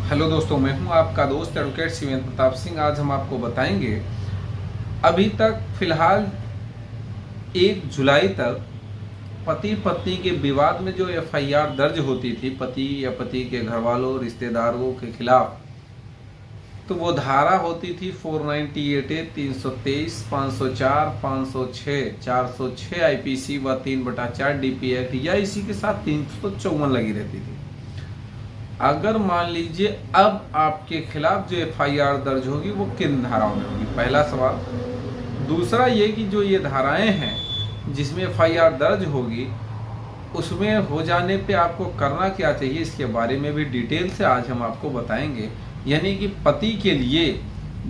Hello दोस्तों, मैं हूं आपका दोस्त एडवोकेट शिवेंद्र प्रताप सिंह। आज हम आपको बताएंगे अभी तक फिलहाल 1 जुलाई तक पति पत्नी के विवाद में जो एफआईआर दर्ज होती थी पति या पति के घर वालों रिश्तेदारों के खिलाफ, तो वो धारा होती थी 498A, 323, 504, 506, 406 आईपीसी व 3/4 डीपी एक्ट या इसी के साथ 354 लगी रहती थी। अगर मान लीजिए अब आपके खिलाफ जो एफआईआर दर्ज होगी वो किन धाराओं में होगी, पहला सवाल। दूसरा ये कि जो ये धाराएं हैं जिसमें एफआईआर दर्ज होगी उसमें हो जाने पे आपको करना क्या चाहिए, इसके बारे में भी डिटेल से आज हम आपको बताएंगे। यानी कि पति के लिए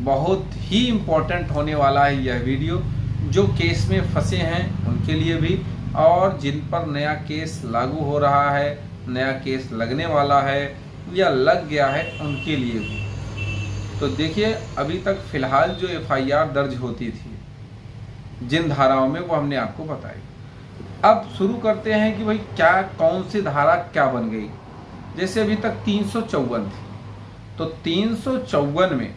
बहुत ही इम्पोर्टेंट होने वाला है यह वीडियो, जो केस में फंसे हैं उनके लिए भी और जिन पर नया केस लागू हो रहा है, नया केस लगने वाला है या लग गया है उनके लिए भी। तो देखिए, अभी तक फिलहाल जो एफआईआर दर्ज होती थी जिन धाराओं में, वो हमने आपको बताई। अब शुरू करते हैं कि भाई क्या कौन सी धारा क्या बन गई। जैसे अभी तक 354 थी, तो 354 में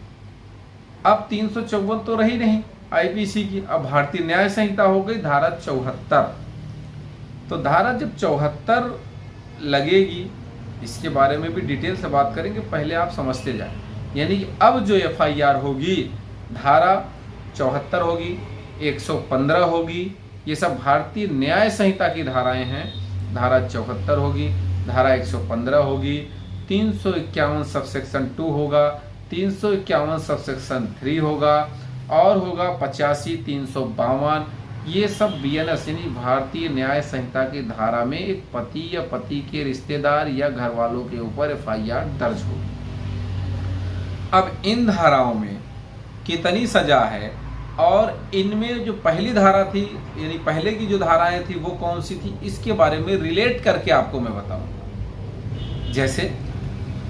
अब 354 तो रही नहीं आईपीसी की, अब भारतीय न्याय संहिता हो गई धारा 74। तो धारा जब 74 लगेगी, इसके बारे में भी डिटेल से बात करेंगे, पहले आप समझते जाएं। यानी कि अब जो एफआईआर होगी धारा 74 होगी, 115 होगी, ये सब भारतीय न्याय संहिता की धाराएं हैं। धारा 74 होगी, धारा 115 होगी, 351 सबसेक्शन 2 होगा, 351 सबसेक्शन 3 होगा और होगा 85, 352। ये सब बीएनएस यानी भारतीय न्याय संहिता की धारा में एक पति या पति के रिश्तेदार या घर वालों के ऊपर एफआईआर दर्ज होगी। अब इन धाराओं में कितनी सजा है और इनमें जो पहली धारा थी यानी पहले की जो धाराएं थी वो कौन सी थी, इसके बारे में रिलेट करके आपको मैं बताऊंगा। जैसे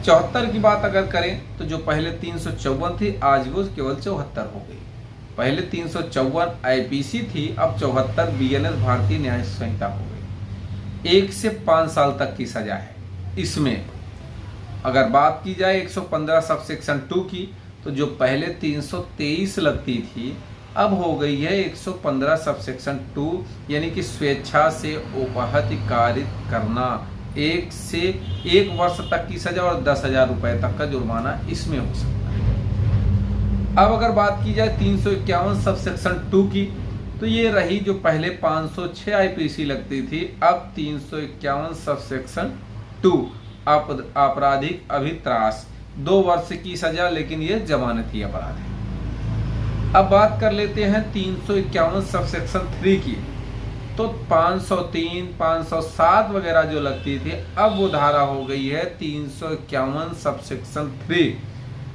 74 की बात अगर करें तो जो पहले 354 थी आज वो केवल 74 हो गई। पहले 354 आईपीसी थी, अब 74 बीएनएस भारतीय न्याय संहिता हो गई। 1 से 5 साल तक की सजा है इसमें। अगर बात की जाए 115 सबसेक्शन 2 की, तो जो पहले 323 लगती थी अब हो गई है 115 सबसेक्शन 2, यानी कि स्वेच्छा से उपहत्य कारित करना। 1 से 1 वर्ष तक की सजा और 10,000 रुपए तक का जुर्माना इसमें हो सकता है। अब अगर बात की जाए 351 सबसेक्शन 2 की, तो ये रही जो पहले 506 आईपीसी लगती थी, अब 351 सबसेक्शन 2 आपराधिक अभित्रास, 2 वर्ष की सजा, लेकिन ये जमानती अपराध है। अब बात कर लेते हैं 351 सबसेक्शन 3 की, तो 503, 507 वगैरह जो लगती थी अब वो धारा हो गई है 351 सबसेक्शन 3।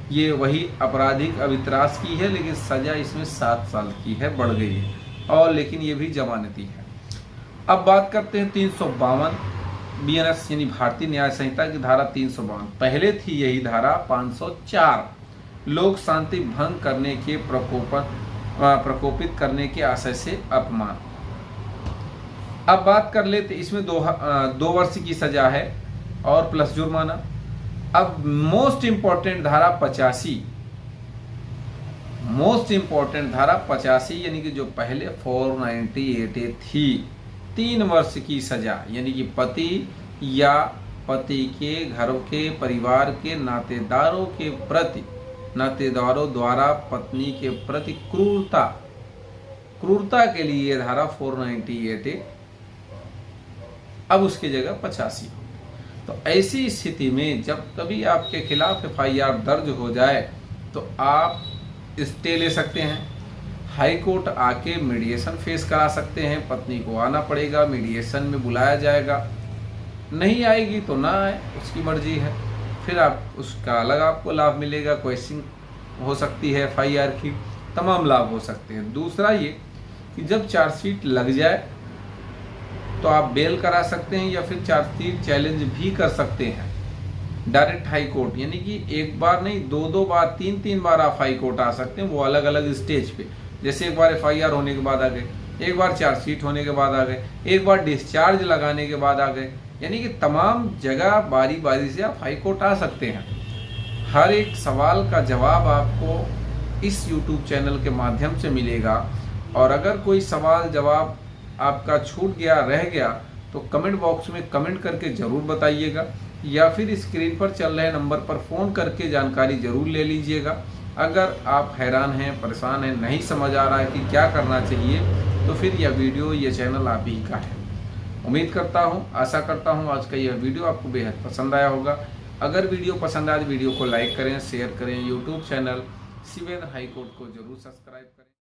ये वही आपराधिक अभित्रास की है, लेकिन सजा इसमें 7 साल की है, बढ़ गई है, और लेकिन ये भी जमानती है। अब बात करते हैं 352 बीएनएस यानी भारतीय न्याय संहिता की धारा 352। पहले थी यही धारा 504, लोक शांति भंग करने के प्रकोपित करने के आशय से अपमान। अब बात कर लेते, इसमें 2 वर्ष की सजा है और प्लस जुर्माना। अब मोस्ट इंपॉर्टेंट धारा 85, मोस्ट इंपॉर्टेंट धारा 85 यानी कि जो पहले 498A थी, 3 वर्ष की सजा, यानी कि पति या पति के घर के परिवार के नातेदारों द्वारा पत्नी के प्रति क्रूरता के लिए ये धारा 498A, अब उसकी जगह 85 हो। तो ऐसी स्थिति में जब कभी आपके खिलाफ एफआईआर दर्ज हो जाए तो आप स्टे ले सकते हैं, हाई कोर्ट आके मीडिएशन फेस करा सकते हैं। पत्नी को आना पड़ेगा, मीडिएशन में बुलाया जाएगा, नहीं आएगी तो ना आए, उसकी मर्जी है, फिर आप उसका अलग आपको लाभ मिलेगा। क्वेश्चन हो सकती है एफआईआर की, तमाम लाभ हो सकते हैं। दूसरा ये कि जब चार्जशीट लग जाए तो आप बेल करा सकते हैं या फिर चार्जशीट चैलेंज भी कर सकते हैं डायरेक्ट हाई कोर्ट, यानी कि एक बार नहीं 2 बार 3 बार आप हाई कोर्ट आ सकते हैं, वो अलग अलग स्टेज पे। जैसे एक बार एफआईआर होने के बाद आ गए, एक बार चार्जशीट होने के बाद आ गए, एक बार डिस्चार्ज लगाने के बाद आ गए, यानी कि तमाम जगह बारी बारी से आप हाई कोर्ट आ सकते हैं। हर एक सवाल का जवाब आपको इस YouTube चैनल के माध्यम से मिलेगा। और अगर कोई सवाल जवाब आपका छूट गया, रह गया, तो कमेंट बॉक्स में कमेंट करके ज़रूर बताइएगा, या फिर स्क्रीन पर चल रहे नंबर पर फ़ोन करके जानकारी ज़रूर ले लीजिएगा। अगर आप हैरान हैं, परेशान हैं, नहीं समझ आ रहा है कि क्या करना चाहिए, तो फिर यह वीडियो, यह चैनल आप ही का है। उम्मीद करता हूँ, आशा करता हूँ आज का यह वीडियो आपको बेहद पसंद आया होगा। अगर वीडियो पसंद आए तो वीडियो को लाइक करें, शेयर करें। यूट्यूब चैनल शिवेंद्र हाईकोर्ट को जरूर सब्सक्राइब करें।